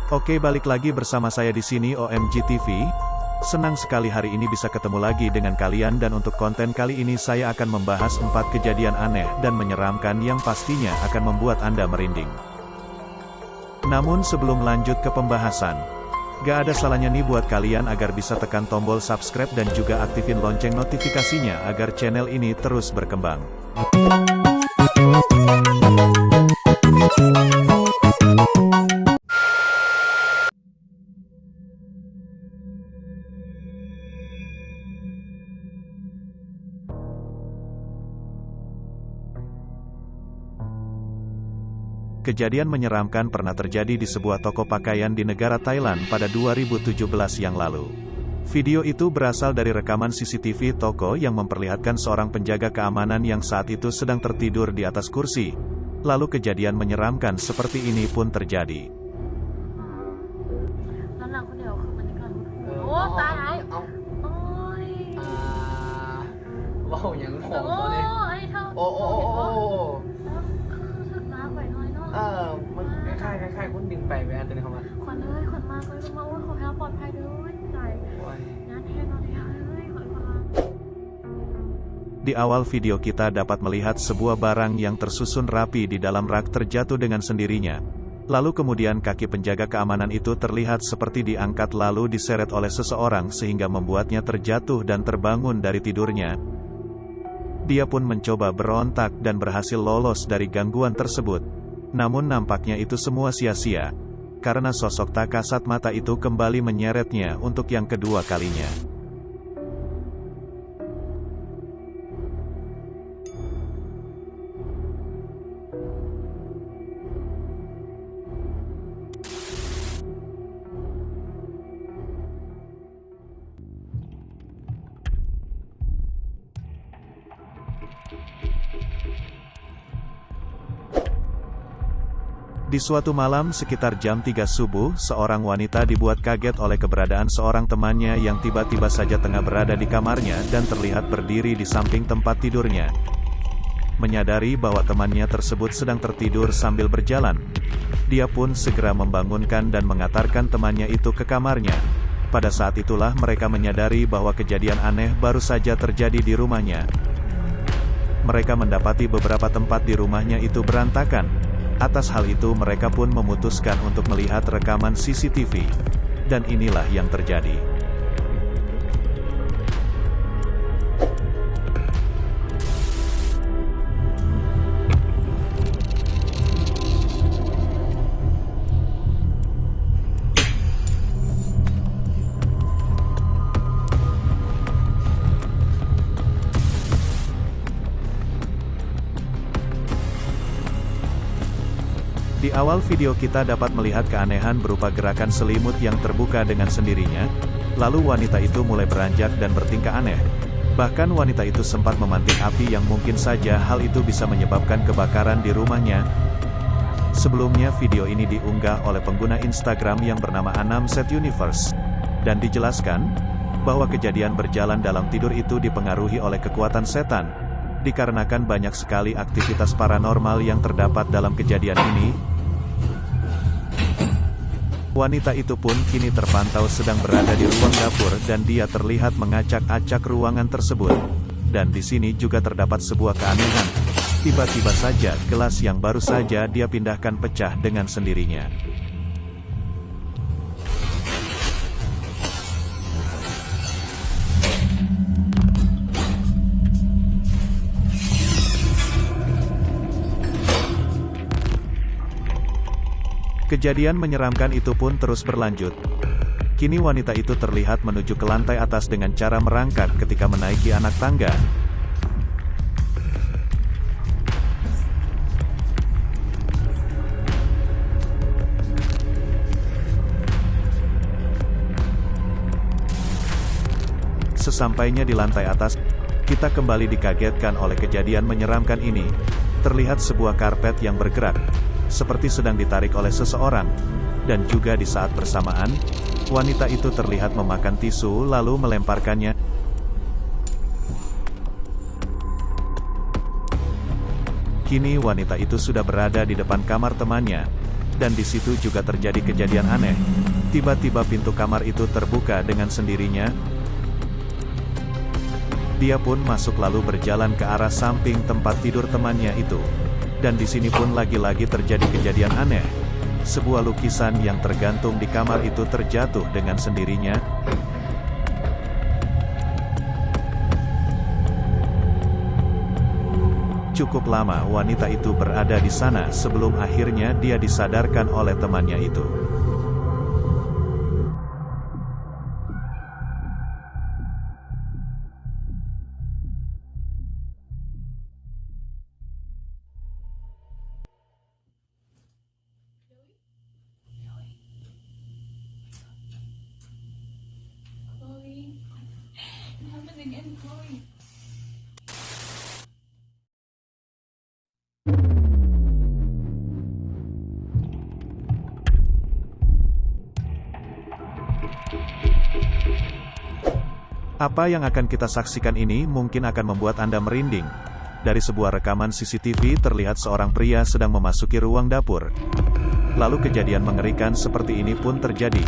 Oke, balik lagi bersama saya di sini OMG TV. Senang sekali hari ini bisa ketemu lagi dengan kalian, dan untuk konten kali ini saya akan membahas 4 kejadian aneh dan menyeramkan yang pastinya akan membuat Anda merinding. Namun sebelum lanjut ke pembahasan, gak ada salahnya nih buat kalian agar bisa tekan tombol subscribe dan juga aktifin lonceng notifikasinya agar channel ini terus berkembang. Kejadian menyeramkan pernah terjadi di sebuah toko pakaian di negara Thailand pada 2017 yang lalu. Video itu berasal dari rekaman CCTV toko yang memperlihatkan seorang penjaga keamanan yang saat itu sedang tertidur di atas kursi. Lalu kejadian menyeramkan seperti ini pun terjadi. แล้วหนังคนเดียวคือมันยังไงโอ้ตายโอ้ย ว้าวอย่างหอม โอ้ ตัวนี้ ยเท่า โอ้โอ้โอ้โอ้ คือสึกน้ำไปหน่อยเนาะ มันคล้ายๆคุณดึงไปแวะตัวนี้เข้ามา คนเลยคนมากเลยมาโอ้ยขอให้เราปลอดภัยด้วยใจ โอ้ย งานแทนเราเลยค่ะเอ้ยขอให้คนมา Di awal video kita dapat melihat sebuah barang yang tersusun rapi di dalam rak terjatuh dengan sendirinya. Lalu kemudian kaki penjaga keamanan itu terlihat seperti diangkat lalu diseret oleh seseorang sehingga membuatnya terjatuh dan terbangun dari tidurnya. Dia pun mencoba berontak dan berhasil lolos dari gangguan tersebut. Namun nampaknya itu semua sia-sia, karena sosok tak kasat mata itu kembali menyeretnya untuk yang kedua kalinya. Di suatu malam sekitar jam 3 subuh, seorang wanita dibuat kaget oleh keberadaan seorang temannya yang tiba-tiba saja tengah berada di kamarnya dan terlihat berdiri di samping tempat tidurnya. Menyadari bahwa temannya tersebut sedang tertidur sambil berjalan, dia pun segera membangunkan dan mengantarkan temannya itu ke kamarnya. Pada saat itulah mereka menyadari bahwa kejadian aneh baru saja terjadi di rumahnya. Mereka mendapati beberapa tempat di rumahnya itu berantakan. Atas hal itu mereka pun memutuskan untuk melihat rekaman CCTV. Dan inilah yang terjadi. Di awal video kita dapat melihat keanehan berupa gerakan selimut yang terbuka dengan sendirinya, lalu wanita itu mulai beranjak dan bertingkah aneh. Bahkan wanita itu sempat memantik api yang mungkin saja hal itu bisa menyebabkan kebakaran di rumahnya. Sebelumnya video ini diunggah oleh pengguna Instagram yang bernama Anamset Universe, dan dijelaskan bahwa kejadian berjalan dalam tidur itu dipengaruhi oleh kekuatan setan, dikarenakan banyak sekali aktivitas paranormal yang terdapat dalam kejadian ini. Wanita itu pun kini terpantau sedang berada di ruang dapur dan dia terlihat mengacak-acak ruangan tersebut. Dan di sini juga terdapat sebuah keanehan. Tiba-tiba saja gelas yang baru saja dia pindahkan pecah dengan sendirinya. Kejadian menyeramkan itu pun terus berlanjut. Kini wanita itu terlihat menuju ke lantai atas dengan cara merangkak ketika menaiki anak tangga. Sesampainya di lantai atas, kita kembali dikagetkan oleh kejadian menyeramkan ini. Terlihat sebuah karpet yang bergerak, seperti sedang ditarik oleh seseorang, dan juga di saat bersamaan, wanita itu terlihat memakan tisu lalu melemparkannya. Kini wanita itu sudah berada di depan kamar temannya. Dan di situ juga terjadi kejadian aneh. Tiba-tiba pintu kamar itu terbuka dengan sendirinya. Dia pun masuk lalu berjalan ke arah samping tempat tidur temannya itu. Dan di sini pun lagi-lagi terjadi kejadian aneh. Sebuah lukisan yang tergantung di kamar itu terjatuh dengan sendirinya. Cukup lama wanita itu berada di sana sebelum akhirnya dia disadarkan oleh temannya itu. Chloe, it happened again, Chloe. Apa yang akan kita saksikan ini mungkin akan membuat Anda merinding. Dari sebuah rekaman CCTV terlihat seorang pria sedang memasuki ruang dapur. Lalu kejadian mengerikan seperti ini pun terjadi.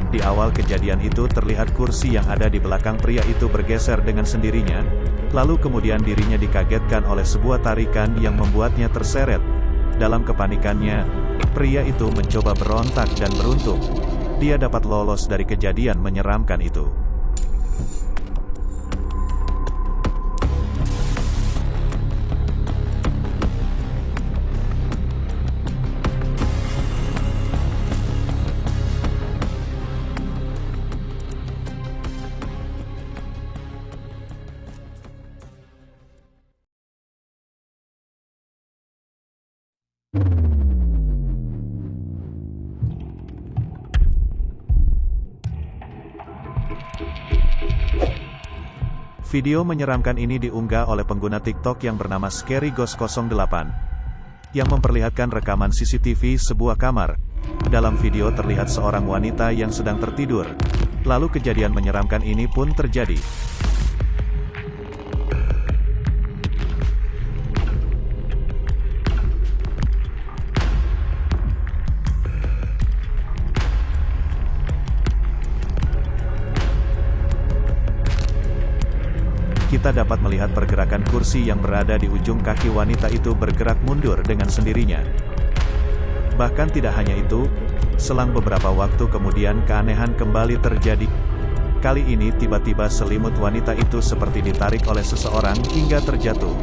Di awal kejadian itu terlihat kursi yang ada di belakang pria itu bergeser dengan sendirinya, lalu kemudian dirinya dikagetkan oleh sebuah tarikan yang membuatnya terseret. Dalam kepanikannya, pria itu mencoba berontak dan beruntung, dia dapat lolos dari kejadian menyeramkan itu. Video menyeramkan ini diunggah oleh pengguna TikTok yang bernama Scary Ghost 08, yang memperlihatkan rekaman CCTV sebuah kamar. Dalam video terlihat seorang wanita yang sedang tertidur. Lalu kejadian menyeramkan ini pun terjadi. Kita dapat melihat pergerakan kursi yang berada di ujung kaki wanita itu bergerak mundur dengan sendirinya. Bahkan tidak hanya itu, selang beberapa waktu kemudian keanehan kembali terjadi. Kali ini tiba-tiba selimut wanita itu seperti ditarik oleh seseorang hingga terjatuh.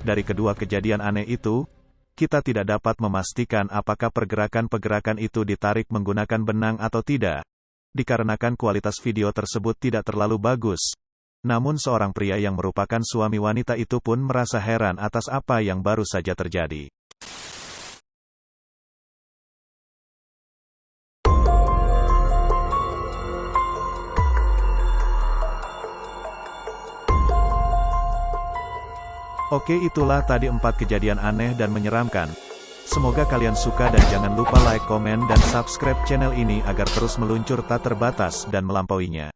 Dari kedua kejadian aneh itu, kita tidak dapat memastikan apakah pergerakan-pergerakan itu ditarik menggunakan benang atau tidak, dikarenakan kualitas video tersebut tidak terlalu bagus. Namun seorang pria yang merupakan suami wanita itu pun merasa heran atas apa yang baru saja terjadi. Oke, itulah tadi 4 kejadian aneh dan menyeramkan. Semoga kalian suka dan jangan lupa like, komen, dan subscribe channel ini agar terus meluncur tak terbatas dan melampauinya.